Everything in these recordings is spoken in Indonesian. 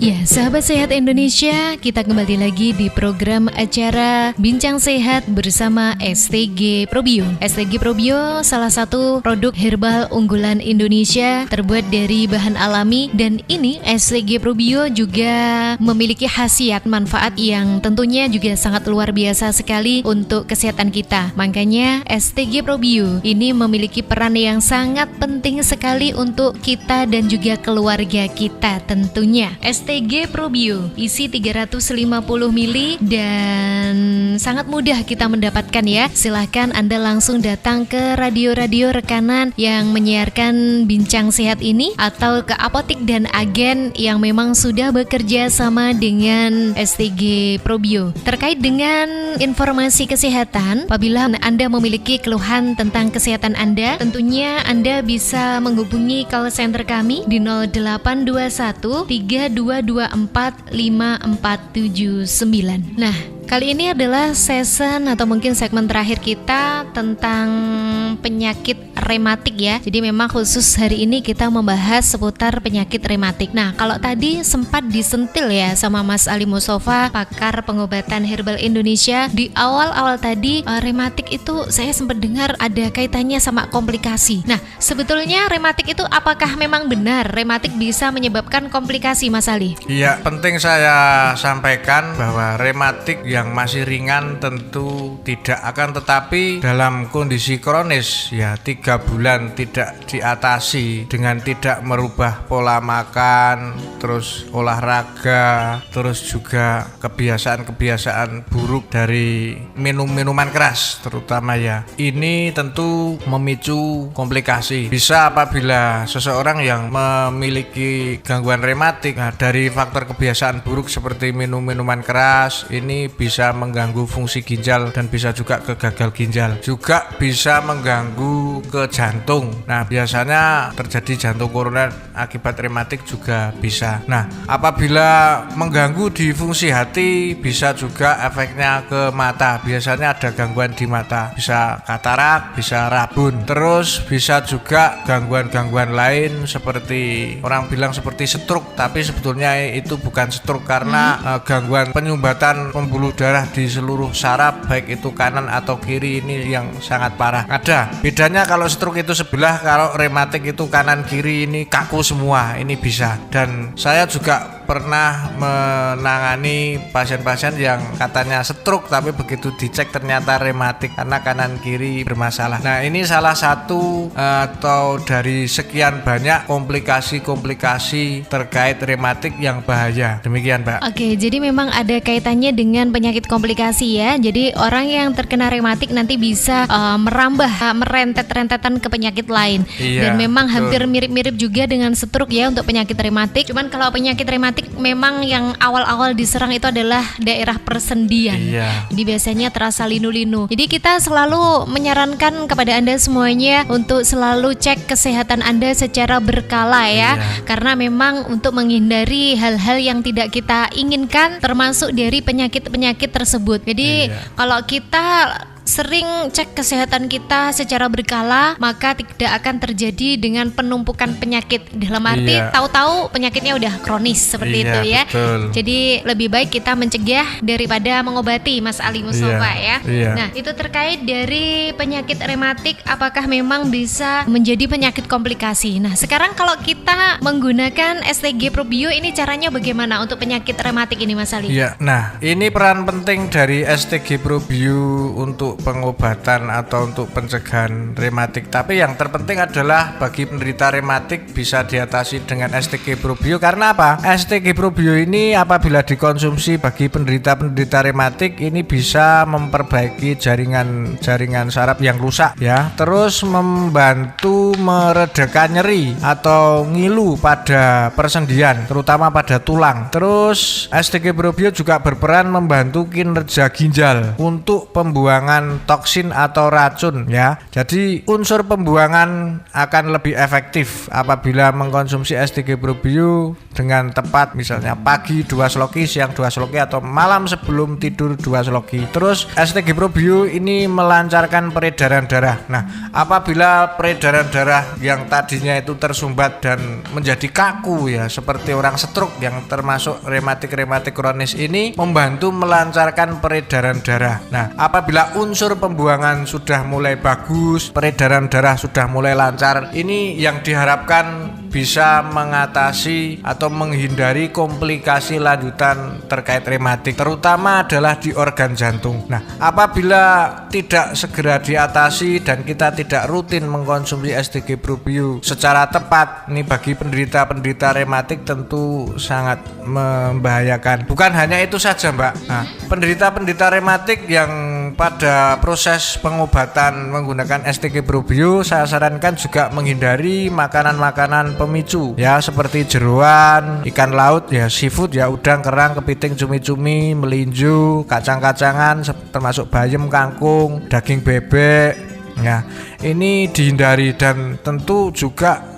Ya, sahabat sehat Indonesia, kita kembali lagi di program acara Bincang Sehat bersama STG Probio. STG Probio salah satu produk herbal unggulan Indonesia terbuat dari bahan alami, dan ini STG Probio juga memiliki khasiat manfaat yang tentunya juga sangat luar biasa sekali untuk kesehatan kita. Makanya STG Probio ini memiliki peran yang sangat penting sekali untuk kita dan juga keluarga kita tentunya. STG Probio isi 350 ml dan sangat mudah kita mendapatkan ya. Silahkan Anda langsung datang ke radio-radio rekanan yang menyiarkan Bincang Sehat ini, atau ke apotik dan agen yang memang sudah bekerja sama dengan STG Probio. Terkait dengan informasi kesehatan, apabila Anda memiliki keluhan tentang kesehatan Anda, tentunya Anda bisa menghubungi call center kami di 0821 3224 5479. Nah, kali ini adalah season atau mungkin segmen terakhir kita tentang penyakit rematik ya. Jadi memang khusus hari ini kita membahas seputar penyakit rematik. Nah, kalau tadi sempat disentil ya sama Mas Ali Mustafa, pakar pengobatan herbal Indonesia, di awal-awal tadi rematik itu saya sempat dengar ada kaitannya sama komplikasi. Nah, sebetulnya rematik itu apakah memang benar rematik bisa menyebabkan komplikasi, Mas Ali? Iya, penting saya sampaikan bahwa rematik yang masih ringan tentu tidak akan, tetapi dalam kondisi kronis ya 3 bulan tidak diatasi dengan tidak merubah pola makan, terus olahraga, terus juga kebiasaan-kebiasaan buruk dari minuman keras terutama ya. Ini tentu memicu komplikasi. Bisa apabila seseorang yang memiliki gangguan rematik dari faktor kebiasaan buruk seperti minum-minuman keras, ini bisa mengganggu fungsi ginjal dan bisa juga ke gagal ginjal. Juga bisa mengganggu ke jantung. Nah, biasanya terjadi jantung koroner akibat rematik juga bisa. Nah, apabila mengganggu di fungsi hati, bisa juga efeknya ke mata. Biasanya ada gangguan di mata, bisa katarak, bisa rabun. Terus bisa juga gangguan-gangguan lain seperti orang bilang seperti stroke, tapi sebetulnya itu bukan stroke karena gangguan penyumbatan pembuluh darah di seluruh saraf, baik itu kanan atau kiri, ini yang sangat parah. Ada bedanya, kalau stroke itu sebelah, kalau rematik itu kanan kiri, ini kaku semua, ini bisa. Dan saya juga pernah menangani pasien-pasien yang katanya stroke tapi begitu dicek ternyata rematik karena kanan kiri bermasalah. Nah, ini salah satu atau dari sekian banyak komplikasi-komplikasi terkait rematik yang bahaya. Demikian, Mbak. Oke, jadi memang ada kaitannya dengan penyakit komplikasi ya. Jadi orang yang terkena rematik nanti bisa merambah, merentet-rentetan ke penyakit lain. Iya, dan memang betul. Hampir mirip-mirip juga dengan stroke ya untuk penyakit rematik. Cuman kalau penyakit rematik memang yang awal-awal diserang itu adalah daerah persendian. Iya. Jadi biasanya terasa linu-linu. Jadi kita selalu menyarankan kepada Anda semuanya untuk selalu cek kesehatan Anda secara berkala ya. Iya. Karena memang untuk menghindari hal-hal yang tidak kita inginkan, termasuk dari penyakit-penyakit tersebut. Jadi kalau kita sering cek kesehatan kita secara berkala, maka tidak akan terjadi dengan penumpukan penyakit. Dalam arti tahu-tahu penyakitnya udah kronis seperti itu ya. Betul. Jadi lebih baik kita mencegah daripada mengobati, Mas Ali Mustafa ya. Nah, itu terkait dari penyakit rematik, apakah memang bisa menjadi penyakit komplikasi. Nah, sekarang kalau kita menggunakan STG Probio, ini caranya bagaimana untuk penyakit rematik ini, Mas Ali? Iya. Nah, ini peran penting dari STG Probio untuk pengobatan atau untuk pencegahan rematik. Tapi yang terpenting adalah bagi penderita rematik bisa diatasi dengan STG Probio. Karena apa? STG Probio ini apabila dikonsumsi bagi penderita rematik, ini bisa memperbaiki jaringan saraf yang rusak ya. Terus membantu meredakan nyeri atau ngilu pada persendian, terutama pada tulang. Terus STG Probio juga berperan membantu kinerja ginjal untuk pembuangan dengan toksin atau racun ya. Jadi unsur pembuangan akan lebih efektif apabila mengkonsumsi STG Probio dengan tepat, misalnya pagi 2 sloki, siang 2 sloki, atau malam sebelum tidur 2 sloki. Terus STG Probio ini melancarkan peredaran darah. Nah, apabila peredaran darah yang tadinya itu tersumbat dan menjadi kaku ya, seperti orang stroke yang termasuk rematik kronis ini, membantu melancarkan peredaran darah. Nah, apabila unsur pembuangan sudah mulai bagus, peredaran darah sudah mulai lancar, ini yang diharapkan bisa mengatasi atau menghindari komplikasi lanjutan terkait rematik, terutama adalah di organ jantung. Nah, apabila tidak segera diatasi dan kita tidak rutin mengkonsumsi STG Probio secara tepat, ini bagi penderita rematik tentu sangat membahayakan. Bukan hanya itu saja, Mbak. Nah, penderita rematik yang pada proses pengobatan menggunakan STG Probio, saya sarankan juga menghindari makanan-makanan pemicu ya, seperti jeroan, ikan laut ya, seafood ya, udang, kerang, kepiting, cumi-cumi, melinju, kacang-kacangan termasuk bayam, kangkung, daging bebek ya. Ini dihindari dan tentu juga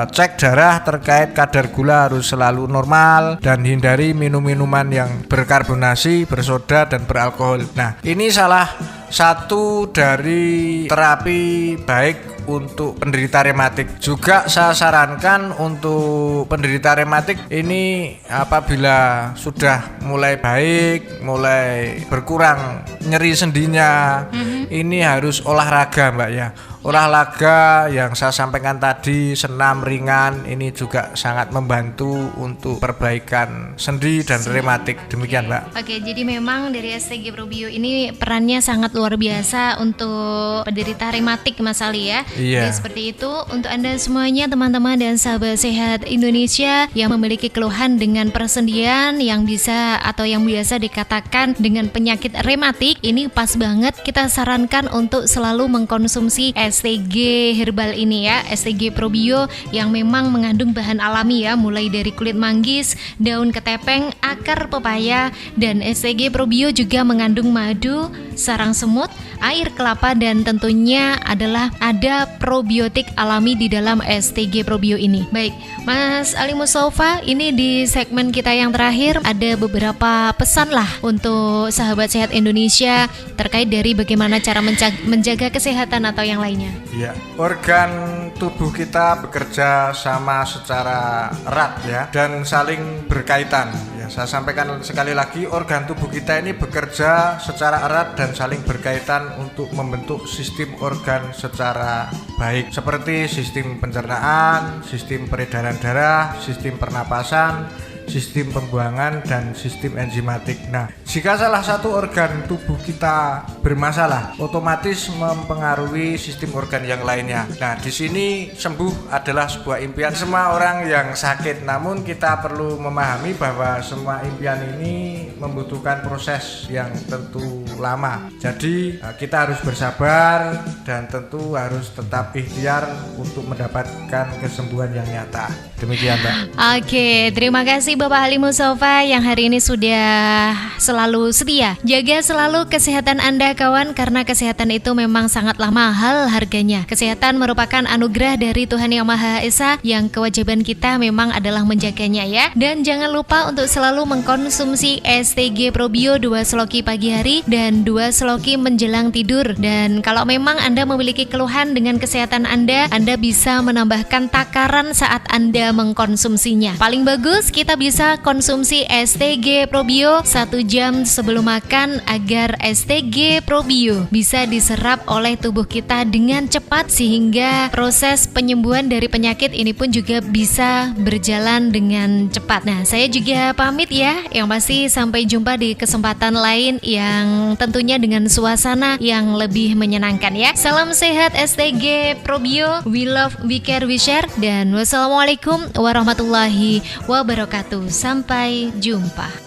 cek darah terkait kadar gula harus selalu normal dan hindari minum-minuman yang berkarbonasi, bersoda dan beralkohol. Nah, ini salah satu dari terapi baik untuk penderita rematik. Juga saya sarankan untuk penderita rematik ini apabila sudah mulai baik, mulai berkurang nyeri sendinya, ini harus olahraga, Mbak ya. Olahraga yang saya sampaikan tadi, senam ringan, ini juga sangat membantu untuk perbaikan sendi dan rematik. Demikian, Mbak. Oke, jadi memang dari STG Probio ini perannya sangat luar biasa untuk penderita rematik, Mas Ali ya. Iya. Jadi seperti itu untuk Anda semuanya, teman-teman dan sahabat sehat Indonesia yang memiliki keluhan dengan persendian yang bisa atau yang biasa dikatakan dengan penyakit rematik, ini pas banget kita sarankan untuk selalu mengkonsumsi STG herbal ini ya, STG Probio yang memang mengandung bahan alami ya, mulai dari kulit manggis, daun ketepeng, akar pepaya, dan STG Probio juga mengandung madu, sarang semut, air kelapa, dan tentunya adalah ada probiotik alami di dalam STG Probio ini. Baik, Mas Ali Mustafa, ini di segmen kita yang terakhir ada beberapa pesan lah untuk sahabat sehat Indonesia terkait dari bagaimana cara menjaga kesehatan atau yang lainnya. Ya, organ tubuh kita bekerja sama secara erat ya dan saling berkaitan. Ya, saya sampaikan sekali lagi, organ tubuh kita ini bekerja secara erat dan saling berkaitan untuk membentuk sistem organ secara baik, seperti sistem pencernaan, sistem peredaran darah, sistem pernapasan, sistem pembuangan, dan sistem enzimatik. Nah, jika salah satu organ tubuh kita bermasalah, otomatis mempengaruhi sistem organ yang lainnya. Nah, di sini sembuh adalah sebuah impian semua orang yang sakit. Namun kita perlu memahami bahwa semua impian ini membutuhkan proses yang tentu lama. Jadi kita harus bersabar dan tentu harus tetap ikhtiar untuk mendapatkan kesembuhan yang nyata. Demikian, Mbak. Oke, terima kasih Bapak Ali Mustafa yang hari ini sudah selalu setia. Jaga selalu kesehatan Anda kawan, karena kesehatan itu memang sangatlah mahal harganya. Kesehatan merupakan anugerah dari Tuhan Yang Maha Esa yang kewajiban kita memang adalah menjaganya ya. Dan jangan lupa untuk selalu mengkonsumsi STG Probio 2 sloki pagi hari dan 2 sloki menjelang tidur. Dan kalau memang Anda memiliki keluhan dengan kesehatan Anda bisa menambahkan takaran saat Anda mengkonsumsinya. Paling bagus kita bisa konsumsi STG Probio 1 jam sebelum makan agar STG Probio bisa diserap oleh tubuh kita dengan cepat sehingga proses penyembuhan dari penyakit ini pun juga bisa berjalan dengan cepat. Nah, saya juga pamit ya, yang pasti sampai jumpa di kesempatan lain yang tentunya dengan suasana yang lebih menyenangkan ya. Salam sehat STG Probio, we love, we care, we share, dan wassalamualaikum warahmatullahi wabarakatuh. Sampai jumpa.